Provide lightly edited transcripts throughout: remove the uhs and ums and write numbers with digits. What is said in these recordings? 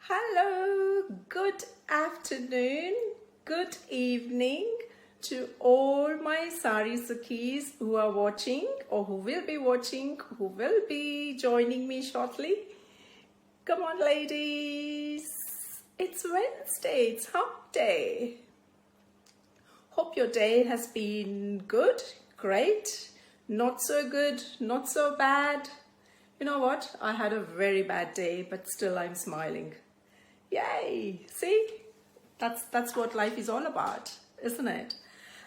Hello, good afternoon, good evening to all my Saree Sukhis who are watching or who will be watching, who will be joining me shortly. Come on, ladies. It's Wednesday, it's hump day. Hope your day has been good, great, not so good, not so bad. You know what? I had a very bad day, but still I'm smiling. Yay! See? That's what life is all about, isn't it?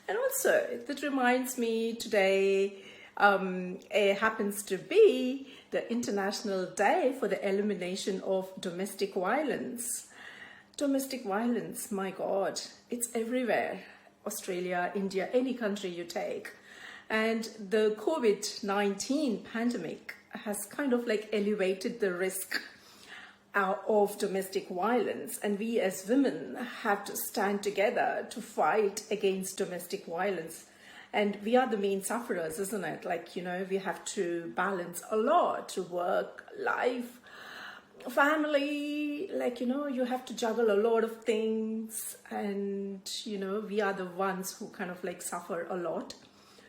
And also, that reminds me today it happens to be the International Day for the Elimination of Domestic Violence. Domestic violence, my God, it's everywhere. Australia, India, any country you take. And the COVID-19 pandemic has kind of like elevated the risk of domestic violence, and we as women have to stand together to fight against domestic violence. And we are the main sufferers, isn't it? Like, you know, we have to balance a lot to work, life, family, like, you know, you have to juggle a lot of things, and you know, we are the ones who kind of like suffer a lot.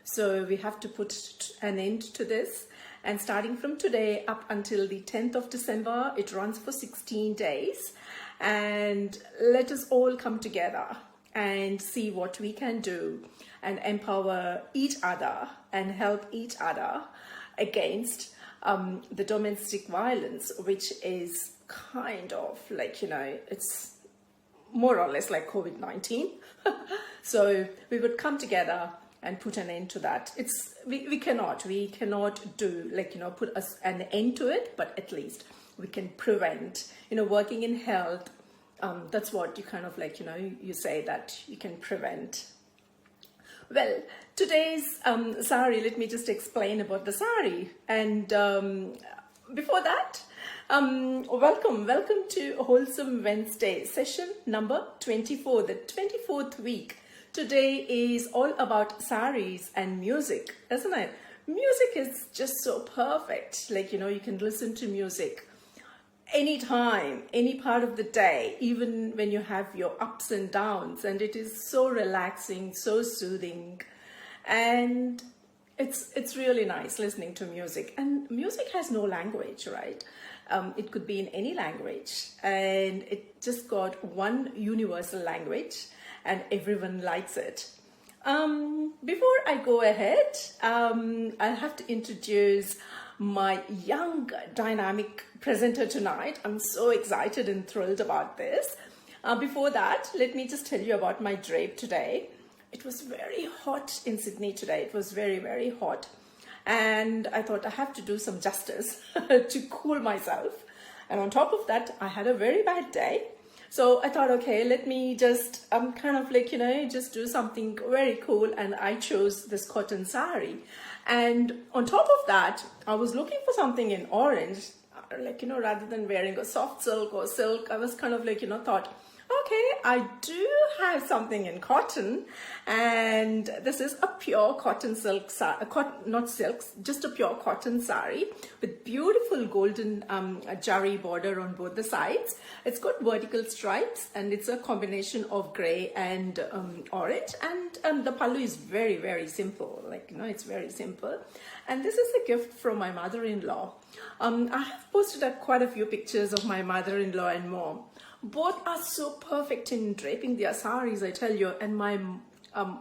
So we have to put an end to this. And starting from today up until the 10th of December, it runs for 16 days. And let us all come together and see what we can do and empower each other and help each other against the domestic violence, which is kind of like, you know, it's more or less like COVID-19. So we would come together and put an end to that. We cannot do, like, you know, put an end to it, but at least we can prevent, you know, working in health. That's what you kind of like, you know, you say that you can prevent. Well, today's Saree, let me just explain about the Saree. And before that, welcome to Wholesome Wednesday, session number 24, the 24th week. Today is all about sarees and music, isn't it? Music is just so perfect. Like, you know, you can listen to music anytime, any part of the day, even when you have your ups and downs, and it is so relaxing, so soothing, and it's really nice listening to music. And music has no language, right? It could be in any language, and it just got one universal language, and everyone likes it. Before I go ahead, I'll have to introduce my young dynamic presenter tonight. I'm so excited and thrilled about this. Before that, let me just tell you about my drape today. It was very hot in Sydney today. It was very, very hot. And I thought I have to do some justice to cool myself. And on top of that, I had a very bad day. So I thought, okay, let me just kind of like, you know, just do something very cool. And I chose this cotton saree. And on top of that, I was looking for something in orange, like, you know, rather than wearing a soft silk or silk, I was kind of like, you know, thought, okay, I do have something in cotton, and this is a pure cotton silk, not silks, just a pure cotton saree with beautiful golden jarry border on both the sides. It's got vertical stripes, and it's a combination of grey and orange, and the pallu is very, very simple, like, you know, it's very simple. And this is a gift from my mother-in-law. I have posted up quite a few pictures of my mother-in-law and mom. Both are so perfect in draping their sarees, I tell you. And my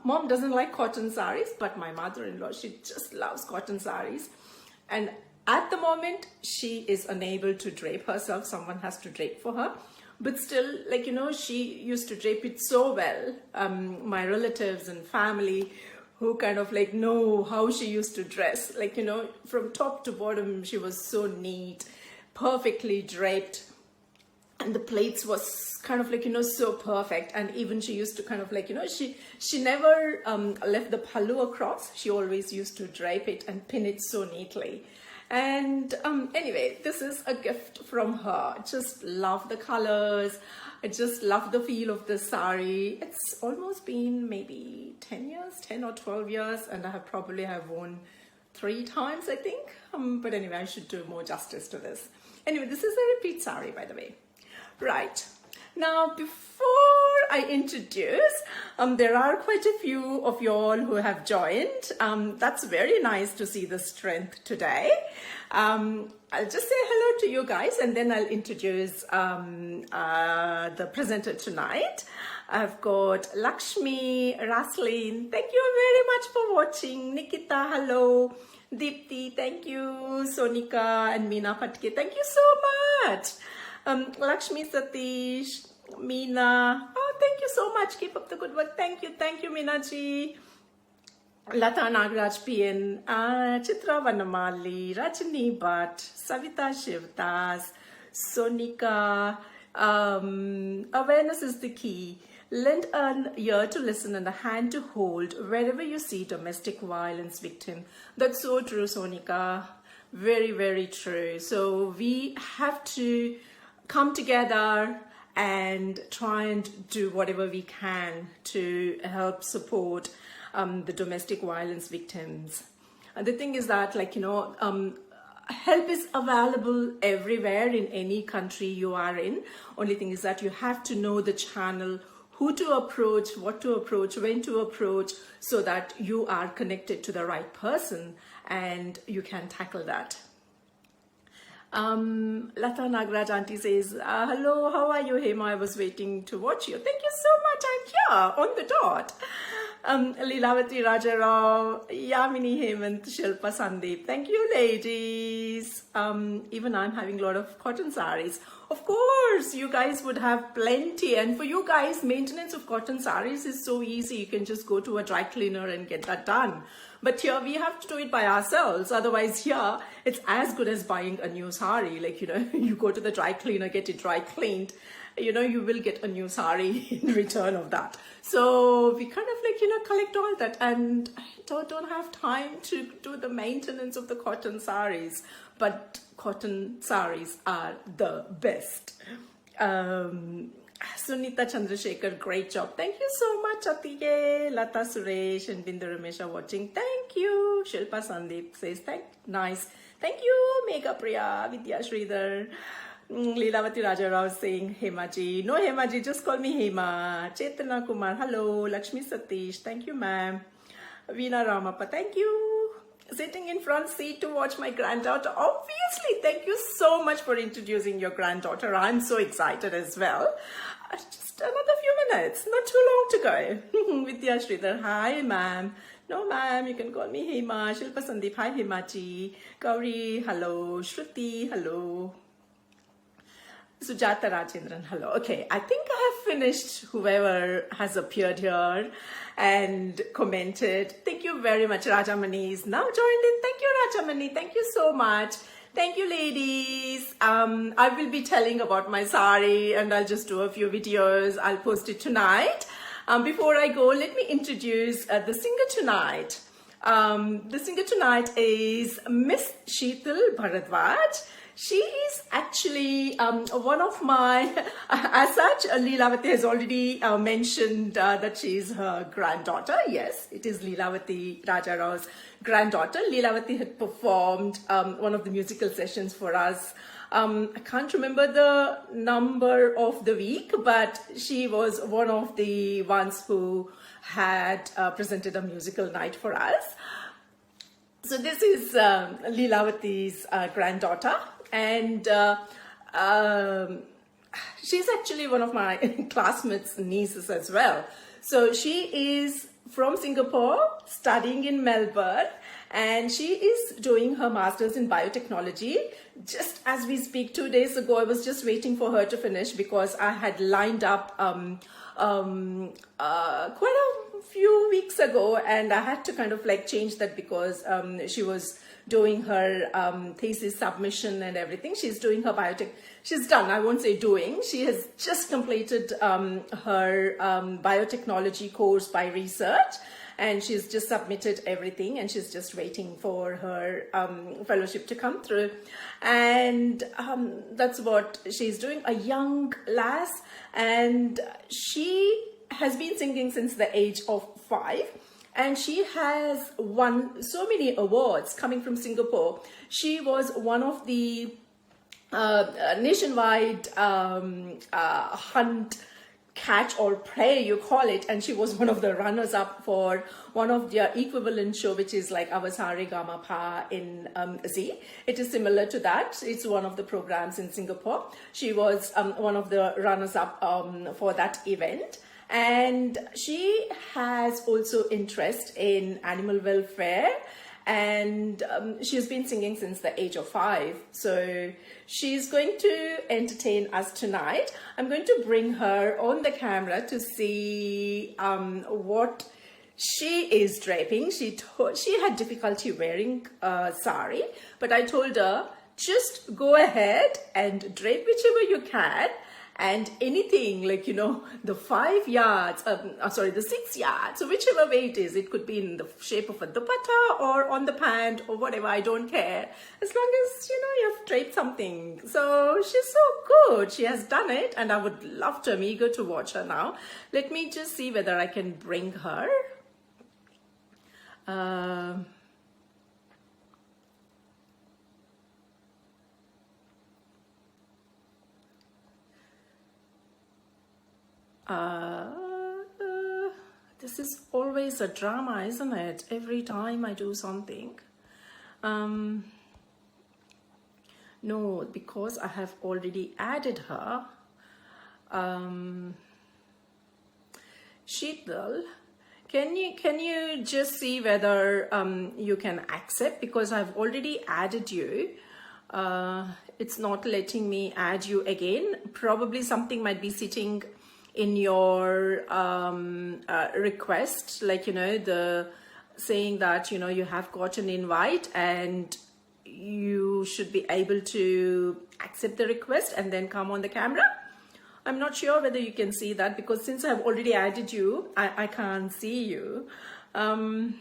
mom doesn't like cotton sarees, but my mother-in-law, she just loves cotton sarees. And at the moment, she is unable to drape herself. Someone has to drape for her. But still, like, you know, she used to drape it so well. My relatives and family who kind of like know how she used to dress. Like, you know, from top to bottom, she was so neat, perfectly draped. And the plaits was kind of like, you know, so perfect. And even she used to kind of like, you know, she never left the pallu across. She always used to drape it and pin it so neatly. And anyway, this is a gift from her. Just love the colors. I just love the feel of this saree. It's almost been maybe 10 or 12 years, and I probably have worn 3 times, I think. But anyway, I should do more justice to this. Anyway, this is a repeat saree, by the way. Right. Now, before I introduce, there are quite a few of y'all who have joined. That's very nice to see the strength today. I'll just say hello to you guys and then I'll introduce the presenter tonight. I've got Lakshmi, Raslin, thank you very much for watching. Nikita, hello. Deepti, thank you. Sonika and Meena Patke, thank you so much. Lakshmi, Satish, Meena, oh, thank you so much. Keep up the good work. Thank you, Meena ji. Lata Nagraj PN, Chitra Vanamali, Rajini Bhatt, Savita Shivdas, Sonika. Awareness is the key. Lend an ear to listen and a hand to hold wherever you see domestic violence victim. That's so true, Sonika. Very, very true. So we have to come together and try and do whatever we can to help support the domestic violence victims. And the thing is that, like, help is available everywhere in any country you are in. Only thing is that you have to know the channel, who to approach, what to approach, when to approach, so that you are connected to the right person and you can tackle that. Lata Nagraj auntie says, hello, how are you, Hema? I was waiting to watch you. Thank you so much. I'm here on the dot. Leelavati Rajarao, Yamini Hemant, Shilpa Sandeep. Thank you, ladies. Even I'm having a lot of cotton sarees. Of course, you guys would have plenty. And for you guys, maintenance of cotton sarees is so easy. You can just go to a dry cleaner and get that done. But here we have to do it by ourselves. Otherwise, here it's as good as buying a new saree. Like, you go to the dry cleaner, get it dry cleaned. You will get a new saree in return of that. So we kind of like, collect all that, and I don't have time to do the maintenance of the cotton sarees, but cotton sarees are the best. Sunita Chandrasekhar, great job. Thank you so much, Atiye. Lata Suresh and Bindu Ramesh are watching. Thank you. Shilpa Sandeep says, nice. Thank you, Megha Priya, Vidya Sridhar. Leelavati Rajarao saying, Hema ji. No, Hema ji, just call me Hema. Chetana Kumar, hello. Lakshmi Satish, thank you, ma'am. Veena Ramappa, thank you. Sitting in front seat to watch my granddaughter. Obviously, thank you so much for introducing your granddaughter. I'm so excited as well. Just another few minutes, not too long to go. Vidya Sridhar, hi, ma'am. No, ma'am, you can call me Hema. Shilpa Sandeep, hi, Hema ji. Gauri, hello. Shruti, hello. Sujata Rajendran, hello. Okay, I think I have finished whoever has appeared here and commented. Thank you very much. Rajamani is now joined in. Thank you, Rajamani. Thank you so much. Thank you, ladies. I will be telling about my saree and I'll just do a few videos. I'll post it tonight. Before I go, let me introduce the singer tonight. The singer tonight is Ms Sheetal Bharadwaj. She is actually one of my, as such, Leelavati has already mentioned that she is her granddaughter. Yes, it is Leelavati Rajarao's granddaughter. Leelavati had performed one of the musical sessions for us. I can't remember the number of the week, but she was one of the ones who had presented a musical night for us. So this is Leelavati's granddaughter. And she's actually one of my classmates' nieces as well. So she is from Singapore, studying in Melbourne, and she is doing her master's in biotechnology. Just as we speak, 2 days ago, I was just waiting for her to finish because I had lined up quite a few weeks ago, and I had to kind of like change that because she was doing her thesis submission and everything. She's doing her biotech. She's done. I won't say doing. She has just completed her biotechnology course by research, and she's just submitted everything, and she's just waiting for her fellowship to come through. And that's what she's doing. A young lass, and she has been singing since the age of 5. And she has won so many awards coming from Singapore. She was one of the nationwide hunt, catch or prey, you call it, and she was one of the runners up for one of their equivalent show, which is like our Saree Gama Pa in Z. It is similar to that. It's one of the programs in Singapore. She was one of the runners up for that event, and she has also interest in animal welfare, and she's been singing since the age of 5. So she's going to entertain us tonight. I'm going to bring her on the camera to see what she is draping. She had difficulty wearing sari, but I told her, just go ahead and drape whichever you can. And anything like, you know, the 5 yards, the 6 yards, so whichever way it is, it could be in the shape of a dupatta or on the pant or whatever, I don't care. As long as, you know, you have draped something. So she's so good. She has done it, and I would love to. I'm eager to watch her now. Let me just see whether I can bring her. This is always a drama, isn't it? Every time I do something. No, because I have already added her. Sheetal, can you just see whether you can accept, because I've already added you. It's not letting me add you again. Probably something might be sitting in your request, like, you know, the saying that, you know, you have got an invite and you should be able to accept the request and then come on the camera. I'm not sure whether you can see that, because since I've already added you, I can't see you. Oh,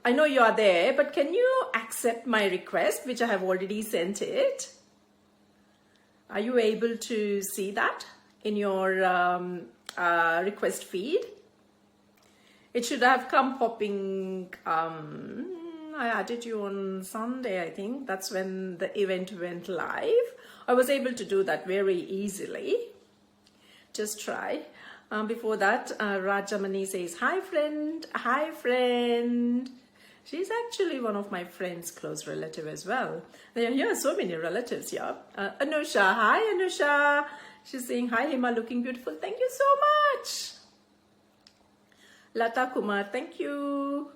I know you are there, but can you accept my request, which I have already sent it? Are you able to see that in your request feed? It should have come popping. I added you on Sunday, I think. That's when the event went live. I was able to do that very easily. Just try. Before that, Rajamani says, hi friend, hi friend. She's actually one of my friend's close relative as well. There are so many relatives here. Anusha, hi Anusha. She's saying, hi Hima, looking beautiful. Thank you so much. Lata Kumar, thank you.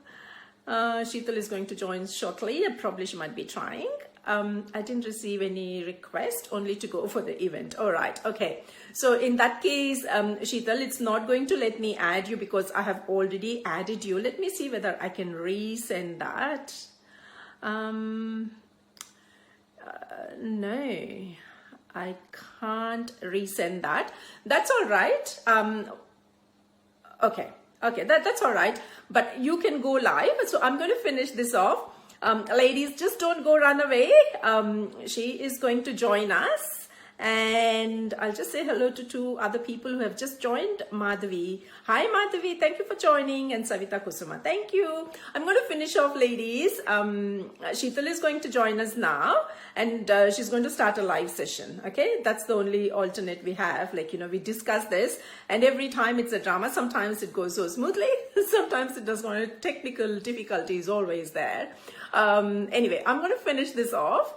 Sheetal is going to join shortly. Probably she might be trying. I didn't receive any request, only to go for the event. All right, okay. So in that case, Sheetal, it's not going to let me add you because I have already added you. Let me see whether I can resend that. No, I can't resend that. That's all right. Okay, that's all right. But you can go live. So I'm going to finish this off. Ladies, just don't go run away. She is going to join us. And I'll just say hello to 2 other people who have just joined. Madhavi. Hi, Madhavi. Thank you for joining. And Savita Kusuma. Thank you. I'm going to finish off, ladies. Sheetal is going to join us now. And she's going to start a live session. Okay? That's the only alternate we have. Like, you know, we discuss this. And every time it's a drama. Sometimes it goes so smoothly. Sometimes it does go. Technical difficulty is always there. Anyway, I'm going to finish this off.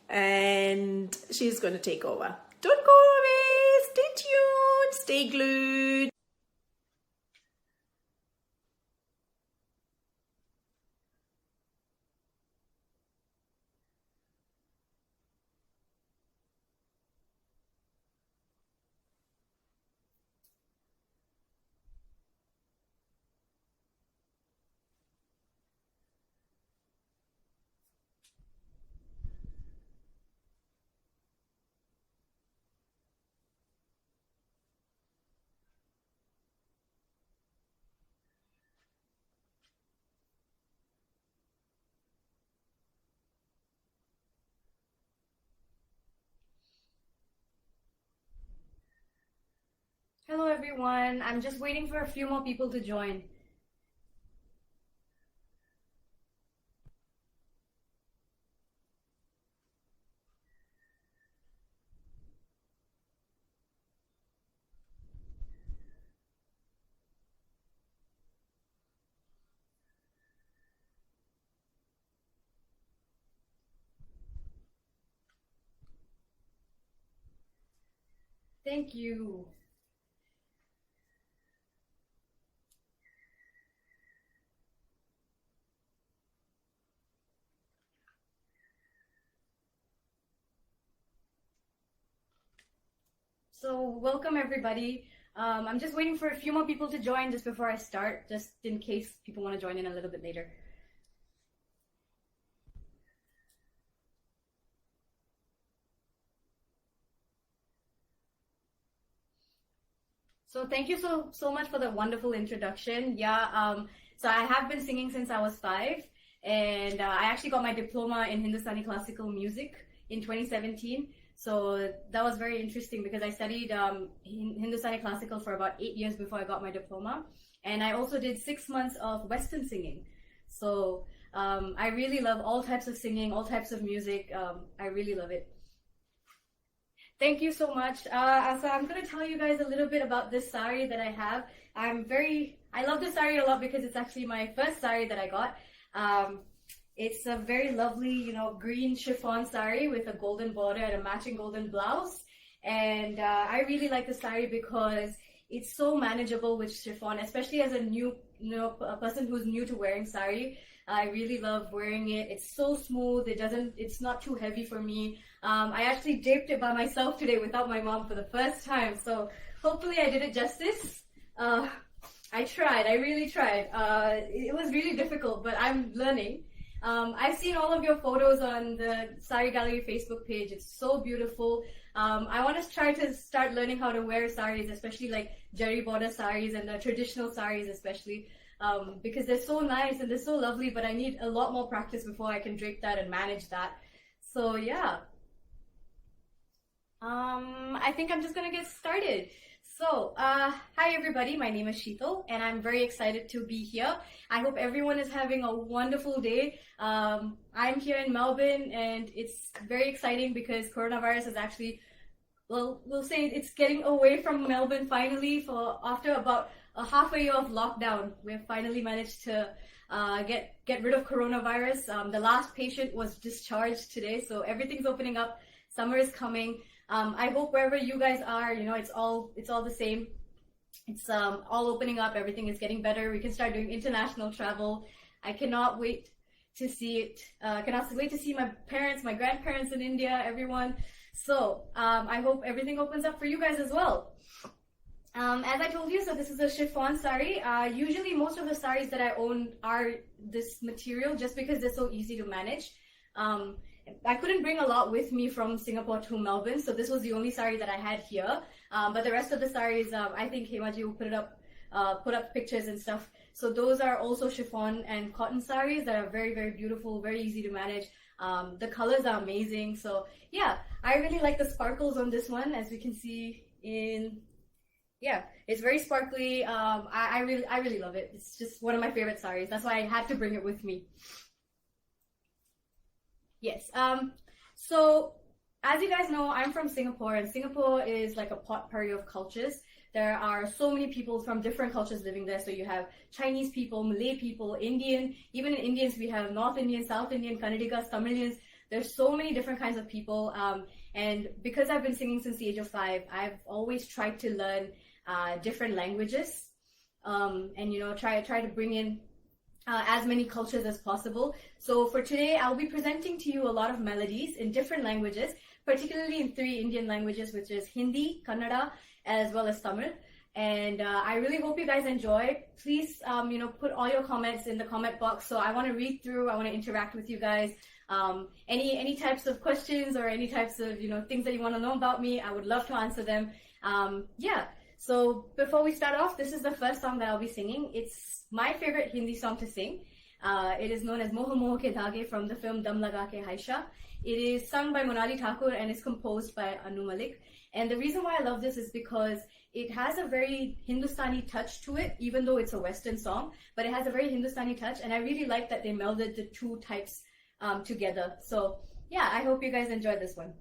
And she's going to take over. Don't go away. Stay tuned. Stay glued. Hello everyone, I'm just waiting for a few more people to join. Thank you. So welcome everybody. I'm just waiting for a few more people to join just before I start, just in case people want to join in a little bit later. So thank you so much for the wonderful introduction. So I have been singing since I was 5, and I actually got my diploma in Hindustani Classical music in 2017. So that was very interesting because I studied Hindustani Classical for about 8 years before I got my diploma, and I also did 6 months of Western singing. So I really love all types of singing, all types of music. I really love it. Thank you so much. So I'm going to tell you guys a little bit about this sari that I have. I love this sari a lot because it's actually my first sari that I got. It's a very lovely, green chiffon sari with a golden border and a matching golden blouse. And I really like the sari because it's so manageable with chiffon, especially as a person who's new to wearing sari. I really love wearing it. It's so smooth. It's not too heavy for me. I actually draped it by myself today without my mom for the first time. So hopefully I did it justice. I tried. I really tried. It was really difficult, but I'm learning. I've seen all of your photos on the Saree Gallery Facebook page. It's so beautiful. I want to try to start learning how to wear saris, especially like jerry border saris and the traditional saris especially. Because they're so nice and they're so lovely, but I need a lot more practice before I can drape that and manage that. So yeah. I think I'm just gonna get started. So, hi everybody, my name is Sheetal and I'm very excited to be here. I hope everyone is having a wonderful day. I'm here in Melbourne and it's very exciting because coronavirus is actually, we'll say it's getting away from Melbourne finally after about a half a year of lockdown. We've finally managed to get rid of coronavirus. The last patient was discharged today, so everything's opening up. Summer is coming. I hope wherever you guys are, it's all the same. It's all opening up. Everything is getting better. We can start doing international travel. I cannot wait to see it. Cannot wait to see my parents, my grandparents in India, everyone. So I hope everything opens up for you guys as well. As I told you, so this is a chiffon sari. Usually most of the saris that I own are this material just because they're so easy to manage. I couldn't bring a lot with me from Singapore to Melbourne, so this was the only sari that I had here. But the rest of the saris, I think Hemaji will put up pictures and stuff. So those are also chiffon and cotton saris that are very, very beautiful, very easy to manage. The colors are amazing. So yeah, I really like the sparkles on this one, as we can see yeah, it's very sparkly. I really love it. It's just one of my favorite saris. That's why I had to bring it with me. Yes. So as you guys know, I'm from Singapore, and Singapore is like a potpourri of cultures. There are so many people from different cultures living there. So you have Chinese people, Malay people, Indian. Even in Indians, we have North Indian, South Indian, Kannadigas, Tamilians. There's so many different kinds of people. And because I've been singing since the age of 5, I've always tried to learn different languages, and try to bring in as many cultures as possible. So for today, I'll be presenting to you a lot of melodies in different languages, particularly in 3 Indian languages, which is Hindi, Kannada, as well as Tamil. And I really hope you guys enjoy. Please, put all your comments in the comment box. So I want to read through. I want to interact with you guys. Any types of questions or any types of things that you want to know about me, I would love to answer them. So before we start off, this is the first song that I'll be singing. It's my favorite Hindi song to sing. It is known as Moh Moh Ke Dhage from the film Dum Laga Ke Haisha. It is sung by Monali Thakur and is composed by Anu Malik. And the reason why I love this is because it has a very Hindustani touch to it, even though it's a Western song, but it has a very Hindustani touch. And I really like that they melded the 2 types together. So yeah, I hope you guys enjoy this one.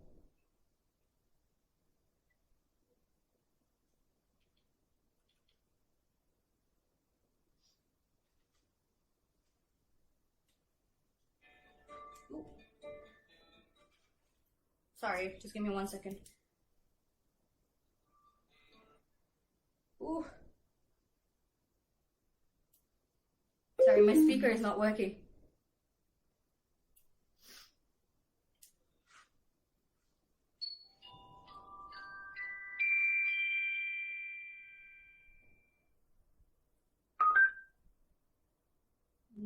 Sorry, just give me 1 second. Ooh. Sorry, my speaker is not working.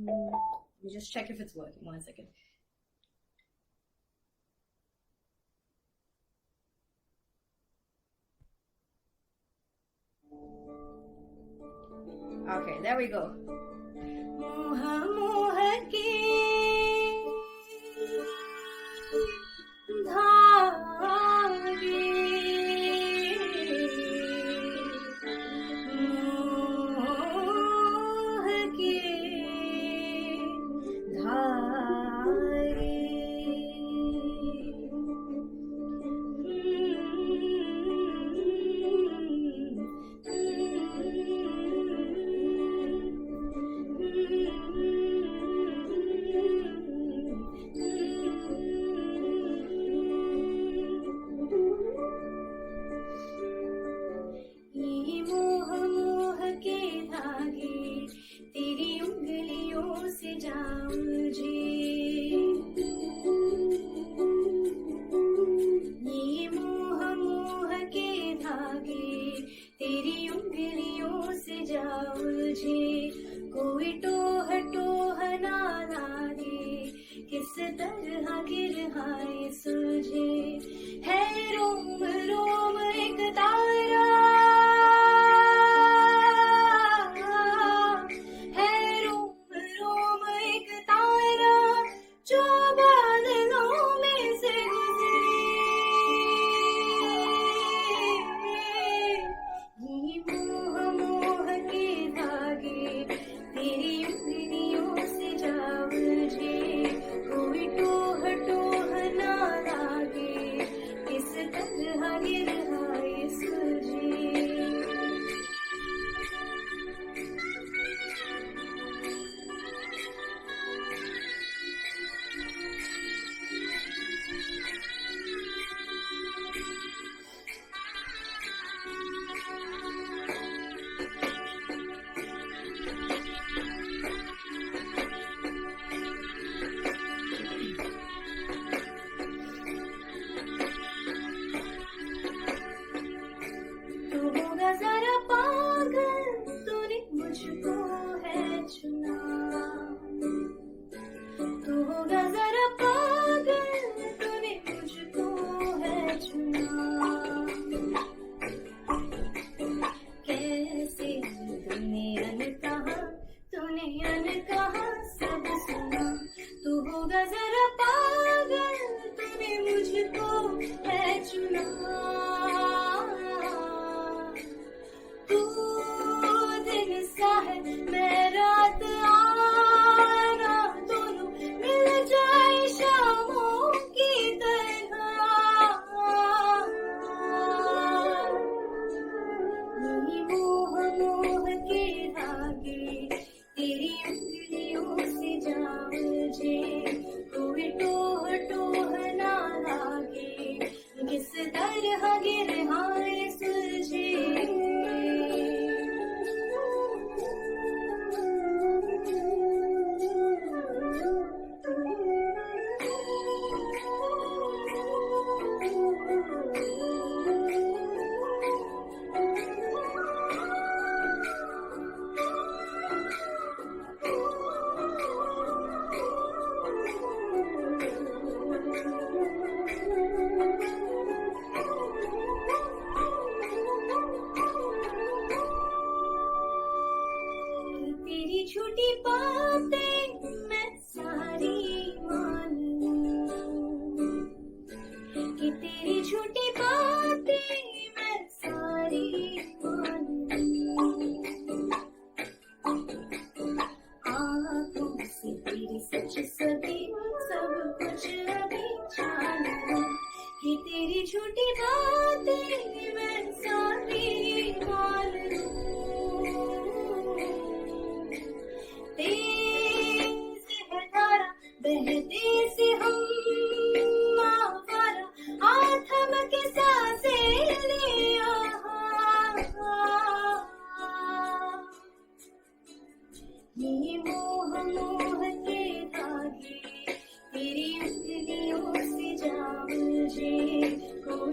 Let me just check if it's working. 1 second. Okay, there we go. Moha moha ki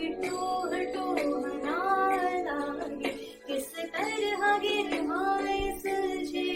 इटू हटू हनालागे किस तरह गिरहाए सुलझे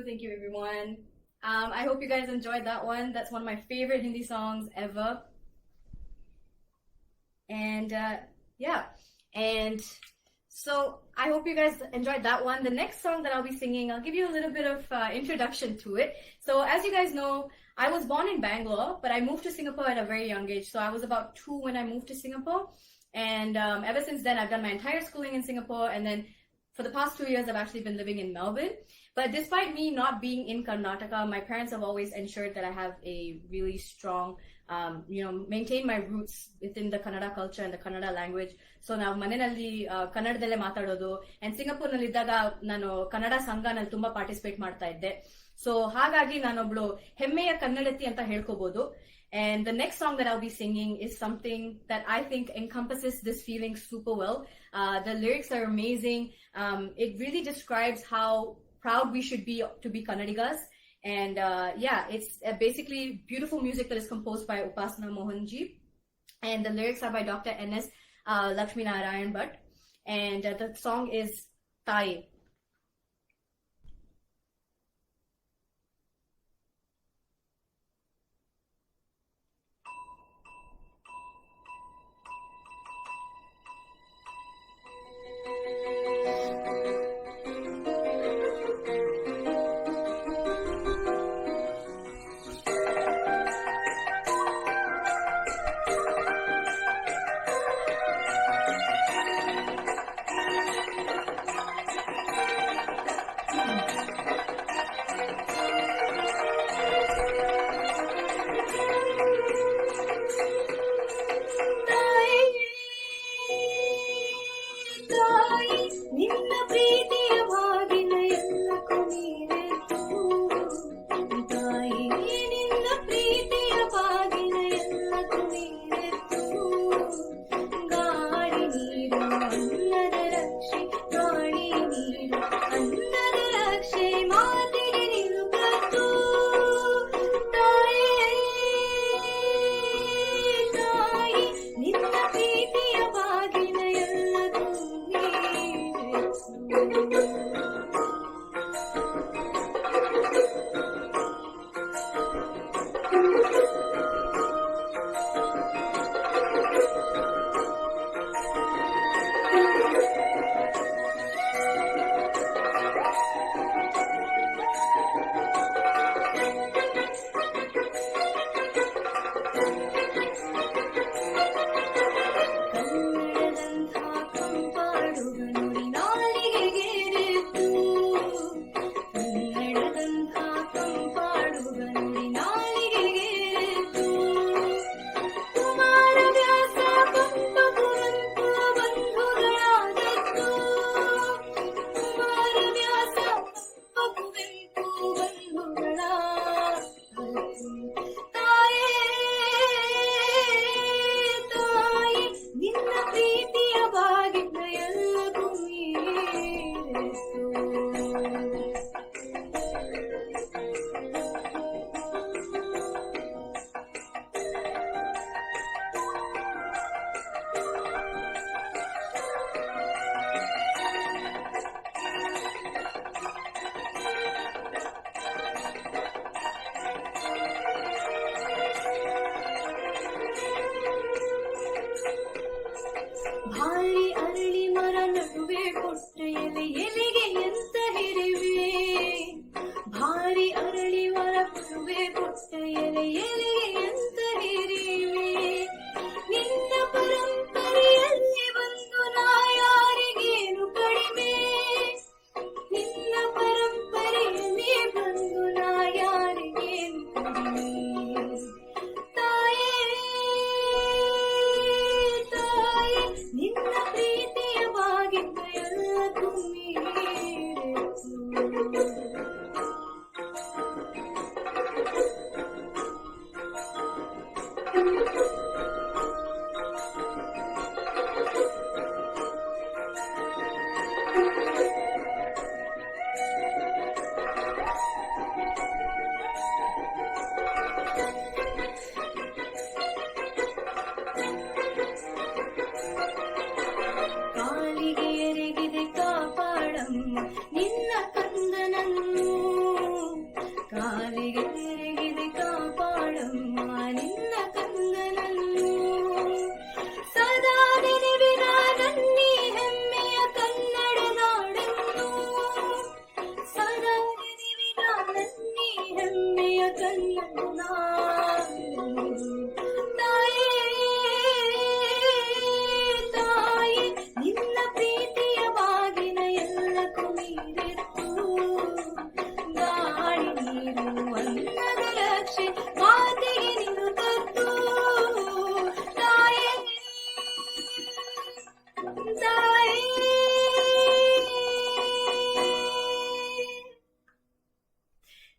Thank you everyone. I hope you guys enjoyed that one. That's one of my favorite Hindi songs ever. And yeah, and so I hope you guys enjoyed that one. The next song that I'll be singing, I'll give you a little bit of introduction to it. So as you guys know, I was born in Bangalore, but I moved to Singapore at a very young age. So I was about 2 when I moved to Singapore. And ever since then, I've done my entire schooling in Singapore. And then for the past 2 years, I've actually been living in Melbourne. But despite me not being in Karnataka, my parents have always ensured that I have a really strong, maintain my roots within the Kannada culture and the Kannada language. So now Manenalli Kannadadelle matadodu and Singapore nalli iddaga nanu Kannada Sangha nalli tumba participate ಮಾಡ್ತಾ ಇದ್ದೆ. So ಹಾಗಾಗಿ ನಾನೊಬ್ಳು ಹೆಮ್ಮೆಯ ಕನ್ನಡತಿ ಅಂತ ಹೇಳ್ಕೋಬಹುದು. And the next song that I'll be singing is something that I think encompasses this feeling super well. The lyrics are amazing. It really describes how proud we should be to be Kannadigas. And it's basically beautiful music that is composed by Upasana Mohanji. And the lyrics are by Dr. N.S. Lakshmi Narayan Bhatt. And the song is Thai.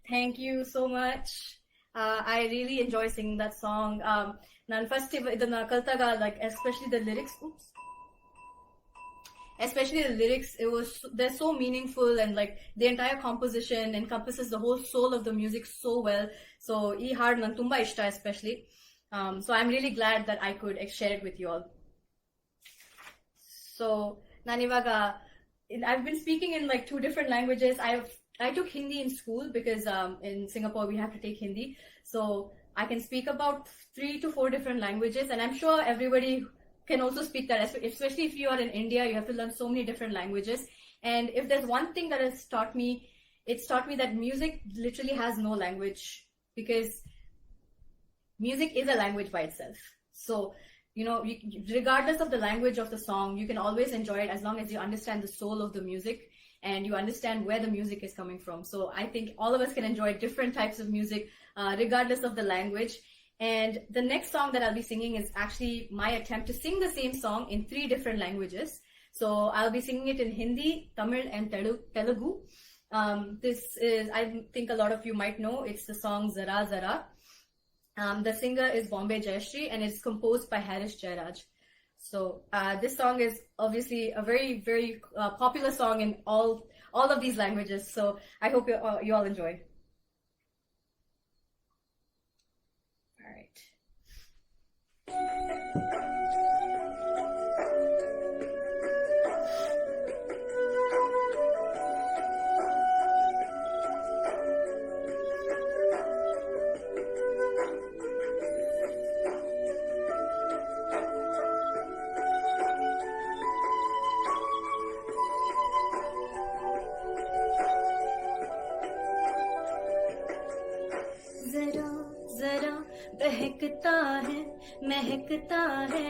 Thank you so much. I really enjoy singing that song. Nan first idana kaltaga, like especially the lyrics. Oops. Especially the lyrics, they're so meaningful, and like the entire composition encompasses the whole soul of the music so well. So ee haad nan tumba ishta especially. So I'm really glad that I could share it with you all. So nanivaga I've been speaking in like 2 different languages. I took Hindi in school because in Singapore we have to take Hindi. So I can speak about 3 to 4 different languages, and I'm sure everybody can also speak that, especially if you are in India. You have to learn so many different languages. And if there's one thing that has taught me, it's taught me that music literally has no language, because music is a language by itself. So, regardless of the language of the song, you can always enjoy it as long as you understand the soul of the music and you understand where the music is coming from. So I think all of us can enjoy different types of music, regardless of the language. And the next song that I'll be singing is actually my attempt to sing the same song in 3 different languages. So I'll be singing it in Hindi, Tamil, and Telugu. This is, I think a lot of you might know, it's the song Zara Zara. The singer is Bombay Jayashree, and it's composed by Harish Jairaj. So this song is obviously a very, very popular song in all of these languages. So I hope you all enjoy. All right. बहकता है महकता है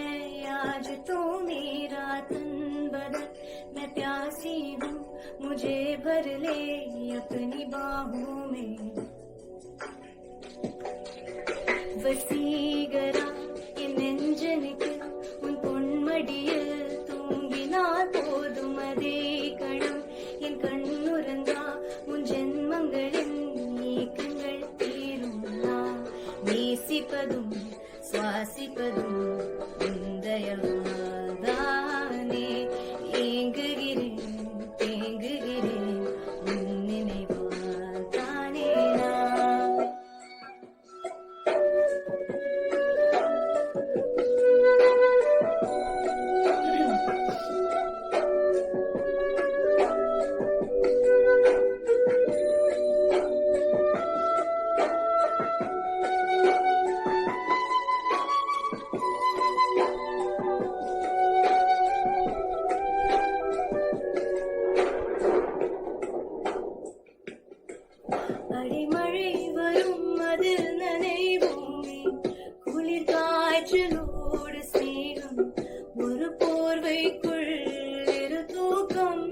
आज तो मेरा तन बदन, मैं प्यासी हूँ मुझे भर ले अपनी बाहों में, वसीगरा ये നെഞ്ചെനിക്ക് ഉൻ പൊന്മടിയിൽ തൂങ്ങിനാൽ പോതുമതേ കണം എൻ കണ്ണുറങ്ങാ മുൻ ജന്മങ്ങളിൽ നീക്കങ്ങൾ തീരുന്ന നേസിപ്പതും சுவாசிப்பதும் உந்தயமாதானே, ஏங்குகிறேன் தேங்குகிறேன் உன் நினைவால் தானே நான். அடிமழை வரும் அதில் நனைவோமே, குளிர் காய்ச்சலோடு ஸ்நேகம், ஒரு போர்வைக்குள் இரு தூக்கம்,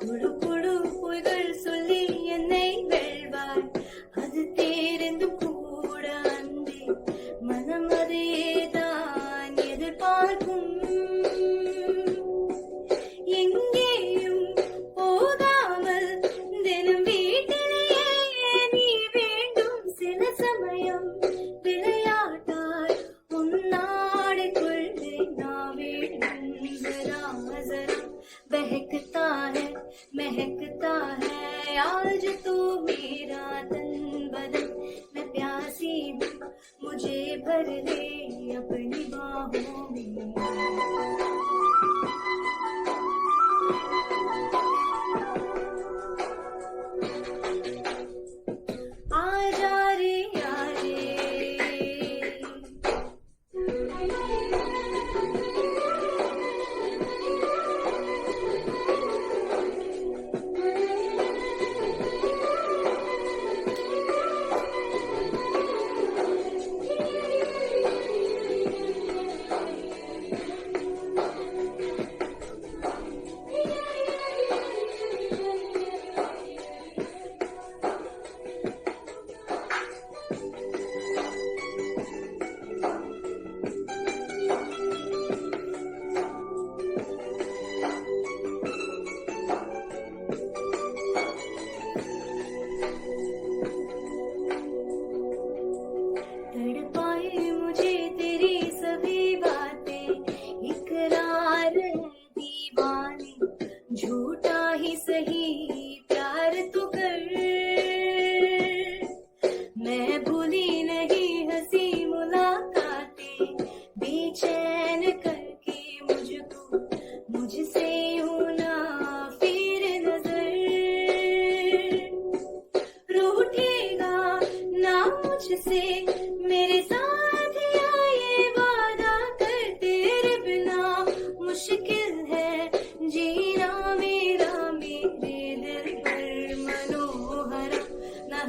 குடு குடு பொய்கள் சொல்லி என்னை வெல்வாய், அது தெரிந்தும் கூட அன்பே மனம் அதேதான் எதிர்பார்க்கும், எங்கேயும் போகாமல் தினம் வீட்டிலேயே நீ வேண்டும், சில சமயம் விளையாட்டாய் உன்னாடைக்குள்ளே நான் வேண்டும். जरा जरा बहकता है महकता है आज तो मेरा तन बदन, मैं प्यासी हूँ मुझे भर ले अपनी बाहों में. आजा रे आजे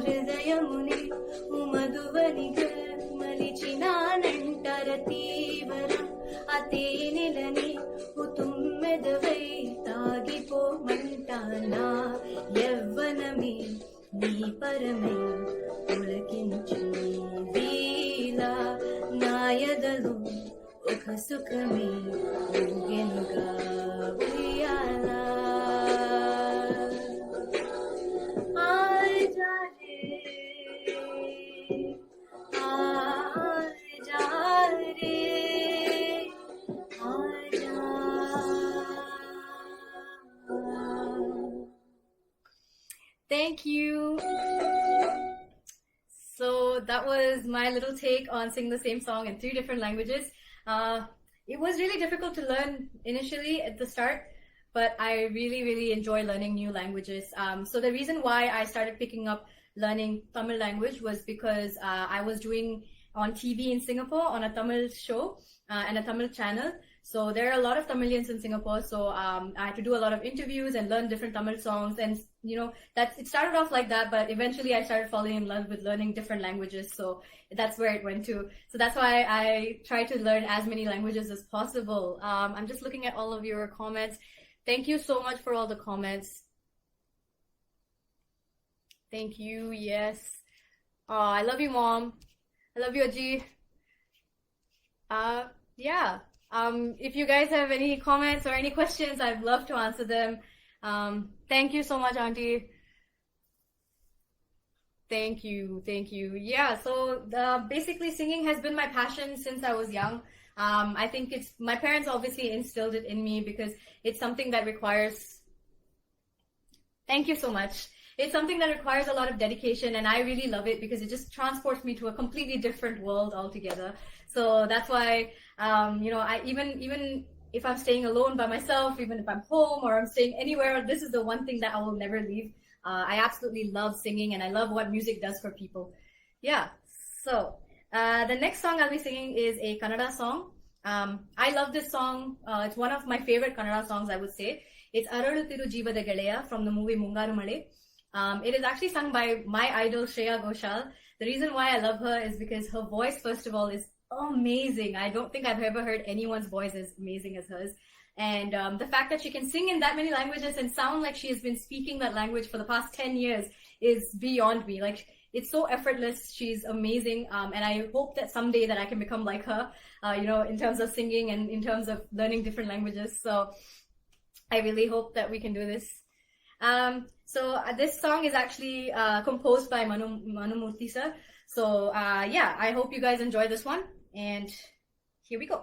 హృదయముని ఉమధువనిగా మలిచిన నంటర తీవర అతేనిలని ఉతుమ్మెదవై తాగిపోమంటానా యవ్వనమే నీ పరమై పులకించు వీలా నాయదలు ఒక సుఖమే ఊగెనుగా ఉయ్యాలా Thank you. So that was my little take on sing the same song in 3 different languages. It was really difficult to learn initially at the start, but I really enjoy learning new languages. So the reason why I started picking up learning Tamil language was because I was doing on TV in Singapore on a Tamil show and a Tamil channel. So there are a lot of Tamilians in Singapore. So I had to do a lot of interviews and learn different Tamil songs. And, you know, it started off like that, but eventually I started falling in love with learning different languages. So that's where it went to. So that's why I try to learn as many languages as possible. I'm just looking at all of your comments. Thank you so much for all the comments. Thank you. Yes. Oh, I love you, Mom. I love you, Aji. Yeah. If you guys have any comments or any questions, I'd love to answer them. Thank you so much, Auntie. Thank you. Yeah, so basically singing has been my passion since I was young. I think my parents obviously instilled it in me because it's something that requires... Thank you so much. It's something that requires a lot of dedication, and I really love it because it just transports me to a completely different world altogether. So that's why, you know, I even if I'm staying alone by myself, even if I'm home or I'm staying anywhere, this is the one thing that I will never leave. I absolutely love singing, and I love what music does for people. Yeah. So the next song I'll be singing is a Kannada song. I love this song. It's one of my favorite Kannada songs, I would say. It's Aralutiru Jeevada Geleya from the movie Mungaru Male. It is actually sung by my idol Shreya Ghoshal. The reason why I love her is because her voice, first of all, is amazing. I don't think I've ever heard anyone's voice as amazing as hers. And the fact that she can sing in that many languages and sound like she has been speaking that language for the past 10 years is beyond me. Like, it's so effortless. She's amazing. And I hope that someday that I can become like her, you know, in terms of singing and in terms of learning different languages. So I really hope that we can do this. So this song is actually composed by Manu Murthy sir. So yeah, I hope you guys enjoy this one. And here we go.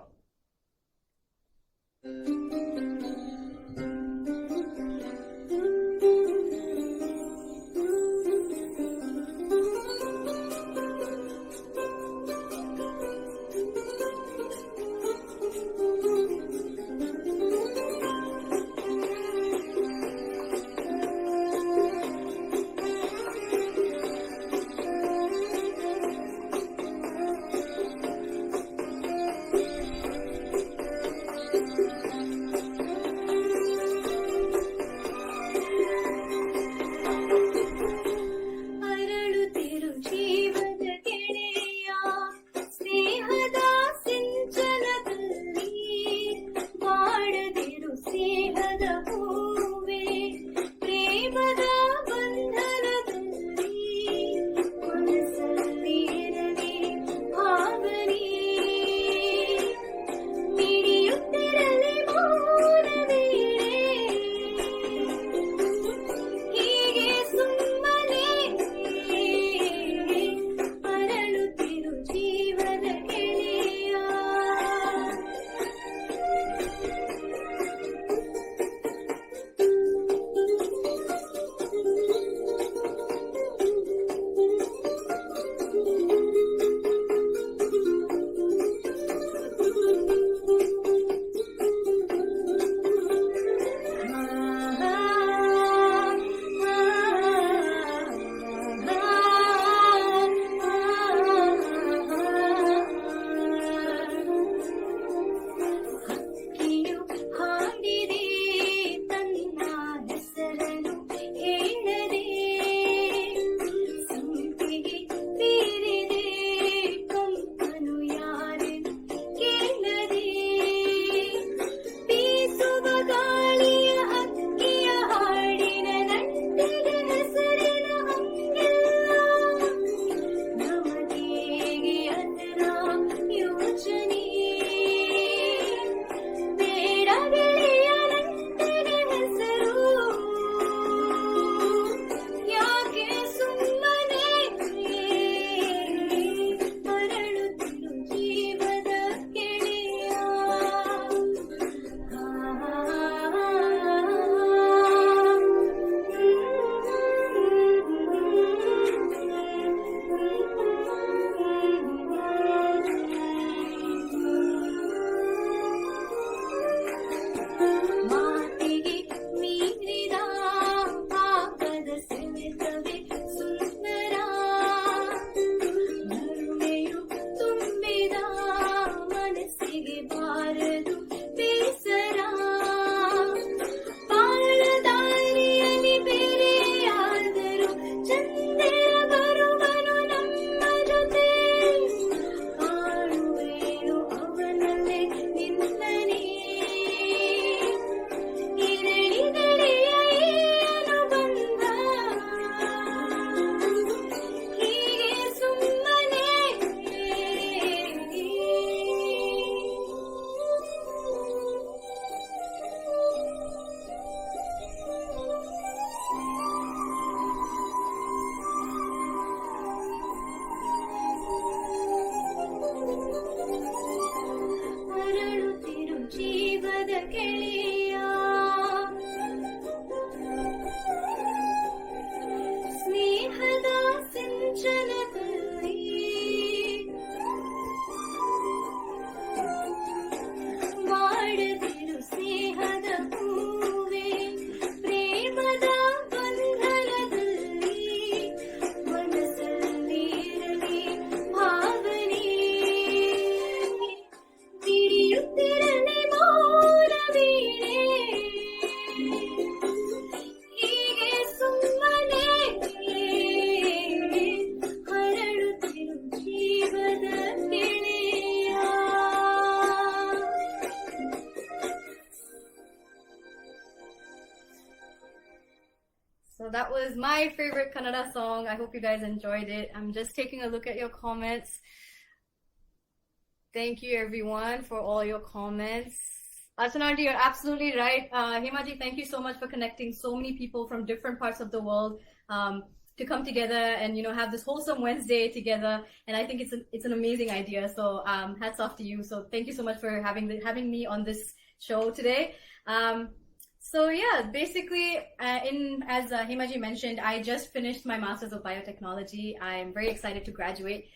that was my favorite Kannada song. I hope you guys enjoyed it. I'm just taking a look at your comments. Thank you everyone for all your comments. Archana, you're absolutely right. Hemaji, thank you so much for connecting so many people from different parts of the world to come together and have this wholesome Wednesday together. And I think it's an amazing idea. So hats off to you. So thank you so much for having me on this show today. So yeah, basically, as Hemaji mentioned, I just finished my Masters of Biotechnology. I'm very excited to graduate.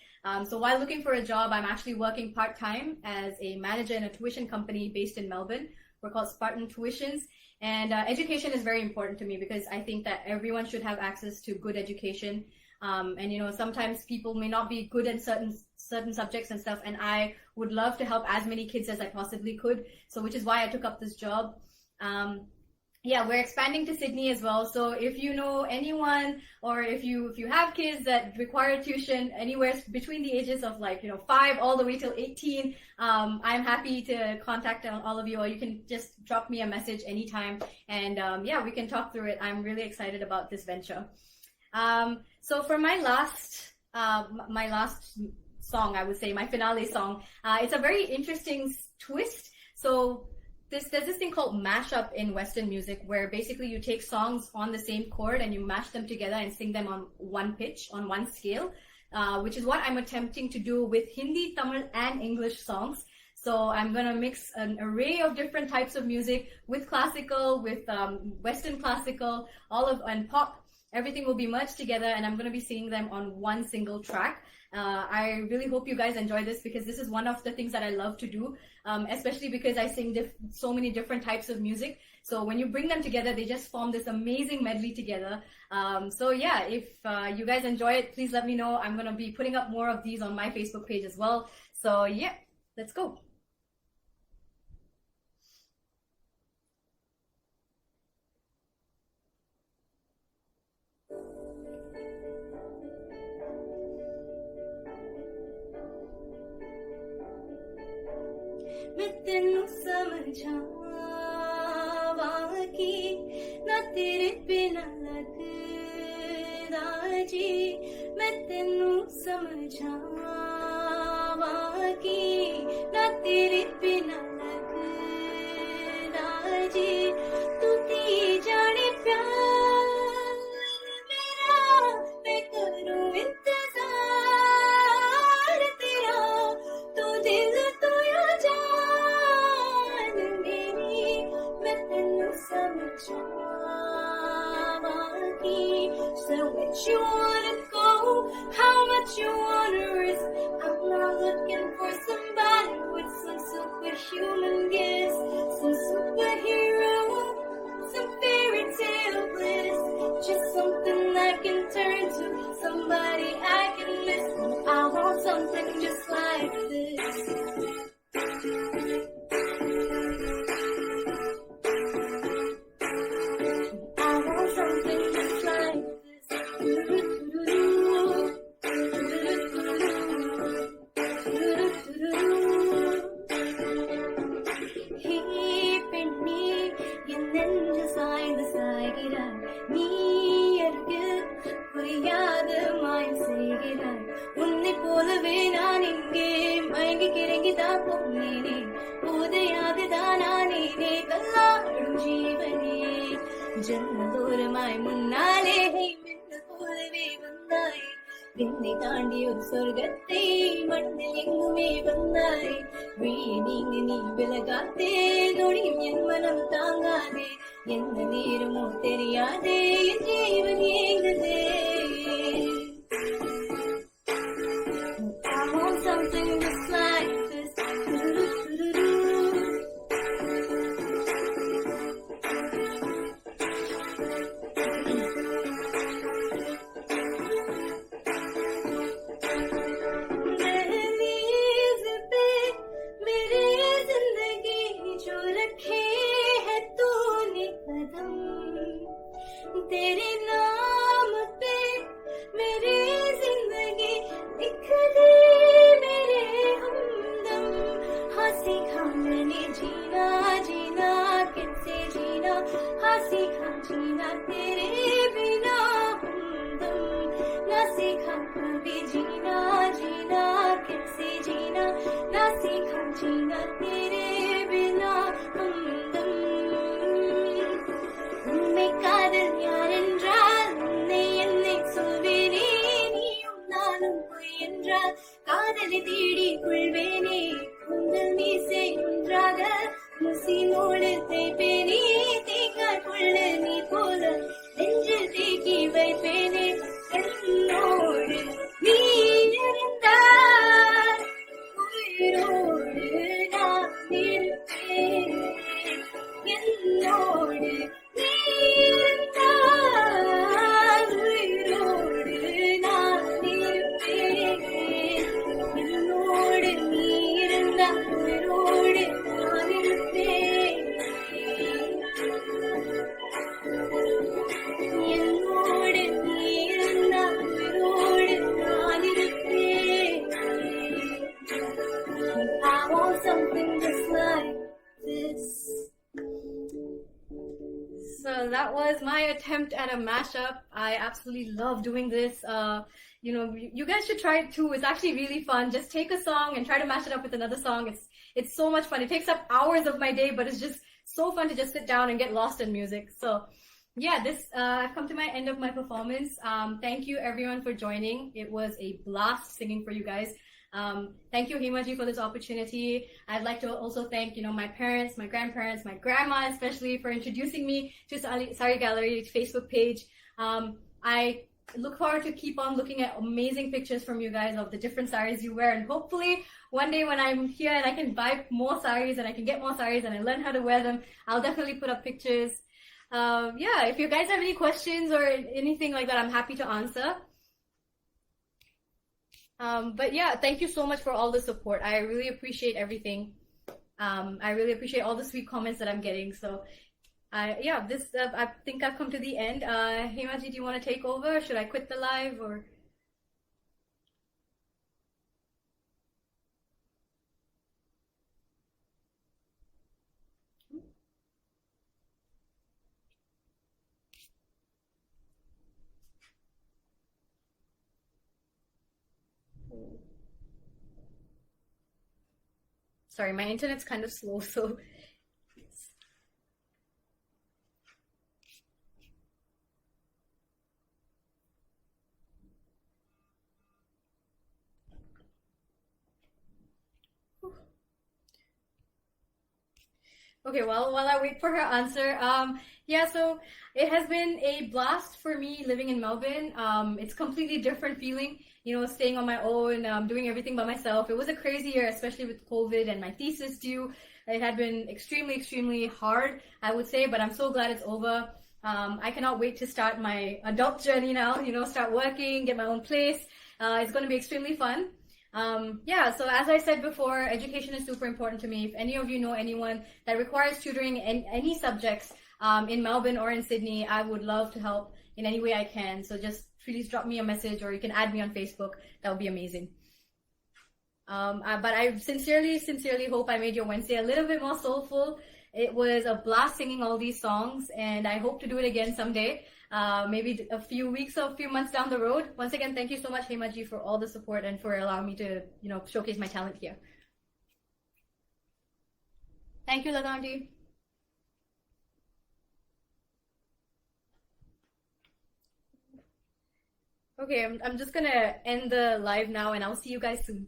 So while looking for a job, I'm actually working part-time as a manager in a tuition company based in Melbourne. We're called Spartan Tuitions. And education is very important to me because I think that everyone should have access to good education. And sometimes people may not be good at certain subjects and stuff. And I would love to help as many kids as I possibly could. So which is why I took up this job. Yeah, we're expanding to Sydney as well. So if you know anyone or if you have kids that require tuition anywhere between the ages of 5 all the way till 18, I'm happy to contact all of you, or you can just drop me a message anytime. And yeah, we can talk through it. I'm really excited about this venture. So for my last song, I would say my finale song, it's a very interesting twist. So there's this thing called mashup in Western music, where basically you take songs on the same chord and you mash them together and sing them on one pitch, on one scale, which is what I'm attempting to do with Hindi, Tamil, and English songs. So I'm going to mix an array of different types of music with classical, with Western classical, and pop. Everything will be merged together, and I'm going to be singing them on one single track. I really hope you guys enjoy this because this is one of the things that I love to do, especially because I sing so many different types of music. So when you bring them together, they just form this amazing medley together. So yeah, if you guys enjoy it, please let me know. I'm going to be putting up more of these on my Facebook page as well. So yeah, let's go. मैं तेनू समझावांगी ना तेरे बिना लगदा जी मैं तेनू समझावांगी ना तेरे बिना लगदा जी तू दी जाने प्यार मेरा मैं करूं इंतजार तेरा तू दिल तो या जान मेरी मैं तेनू समझावांगी So what you wanna go, how much you wanna risk. I'm not looking for somebody with some superhuman gifts, some superhero, some fairy tale bliss. Just something I can turn to, somebody I can miss. I want something just like this. I want something just like this. Hey, Penny, என் நெஞ்சு சாய்ந்து சாய்கிறாய் நீ எனக்கு புரியாத மாயம் செய்கிறாய் உன்னை போலவே நான் இங்கே மயங்கி கிறங்கிதான் போனேனே போதையாகதான் நானேனே கல்லாடும் ஜீவனே ஜன்னதோரமாய் முன்னாலே மின்னல் போலவே வந்தாய் என்னை தாண்டி ஒரு சொர்க்கத்தை மண்ணில் எங்குமே வந்தாய் விழியை நீங்கி நீ விலகாதே நொடியும் என் மனம் தாங்காதே எந்த நேரமோ தெரியாதே என் ஜீவன் ஏங்குதே I want something just like this. तेरे नाम पे मेरी जिंदगी लिख दे मेरे हमदम हाँ सीखा मैंने जीना जीना कैसे जीना हाँ सीखा जीना तेरे बिना तू भी जीना जीना कैसे जीना ना सीखा जीना तेरे बिना हमदम உன்னை காதல் யார் என்றால் உன்னை என்னை சொல்வேனே நீயும் நானும் பொய் என்றால் காதலை தேடி கொள்வேனே உங்கள் மீசை ஒன்றாக முசினோடு தேய்ப்பேனே தேங்காய் கொள்ள நீ போல நெஞ்சில் தேக்கி வைப்பேனே என்னோடு நீ இருந்தால் உயிரோடு நான் இருப்பேன் என்னோடு நீ இருந்தால் உயிரோடு நான் இருப்பேன் என்னோடு நீ இருந்தால் உயிரோடு நான் இருப்பேன் என்னோடு நீ இருந்தால் உயிரோடு நான் இருப்பேன் I want something just like this. So that was my attempt at a mashup. I absolutely love doing this. You know, you guys should try it too. It's actually really fun. Just take a song and try to mash it up with another song. It's so much fun. It takes up hours of my day, but it's just so fun to just sit down and get lost in music. So yeah, I've come to my end of my performance. Thank you everyone for joining. It was a blast singing for you guys. Thank you, Himaji, for this opportunity. I'd like to also thank, my parents, my grandparents, my grandma especially for introducing me to Saree Gallery's Facebook page. I look forward to keep on looking at amazing pictures from you guys of the different sarees you wear, and hopefully one day when I'm here and I can buy more sarees and I can get more sarees and I learn how to wear them, I'll definitely put up pictures. If you guys have any questions or anything like that, I'm happy to answer. But yeah, thank you so much for all the support. I really appreciate everything. I really appreciate all the sweet comments that I'm getting. So, I think I've come to the end. Himaji, do you want to take over? Should I quit the live or? Sorry, my internet's kind of slow, so. Okay, well, while I wait for her answer, so it has been a blast for me living in Melbourne. It's completely different feeling, staying on my own, doing everything by myself. It was a crazy year, especially with COVID and my thesis due. It had been extremely, extremely hard, I would say, but I'm so glad it's over. I cannot wait to start my adult journey now, start working, get my own place. It's going to be extremely fun. So as I said before, education is super important to me. If any of you know anyone that requires tutoring in any subjects in Melbourne or in Sydney, I would love to help in any way I can. So just please drop me a message or you can add me on Facebook. That would be amazing. But I sincerely, sincerely hope I made your Wednesday a little bit more soulful. It was a blast singing all these songs, and I hope to do it again someday. Maybe a few weeks or a few months down the road. Once again, thank you so much, Himaji, for all the support and for allowing me to, showcase my talent here. Thank you, Latanji. Okay, I'm just gonna end the live now, and I'll see you guys soon.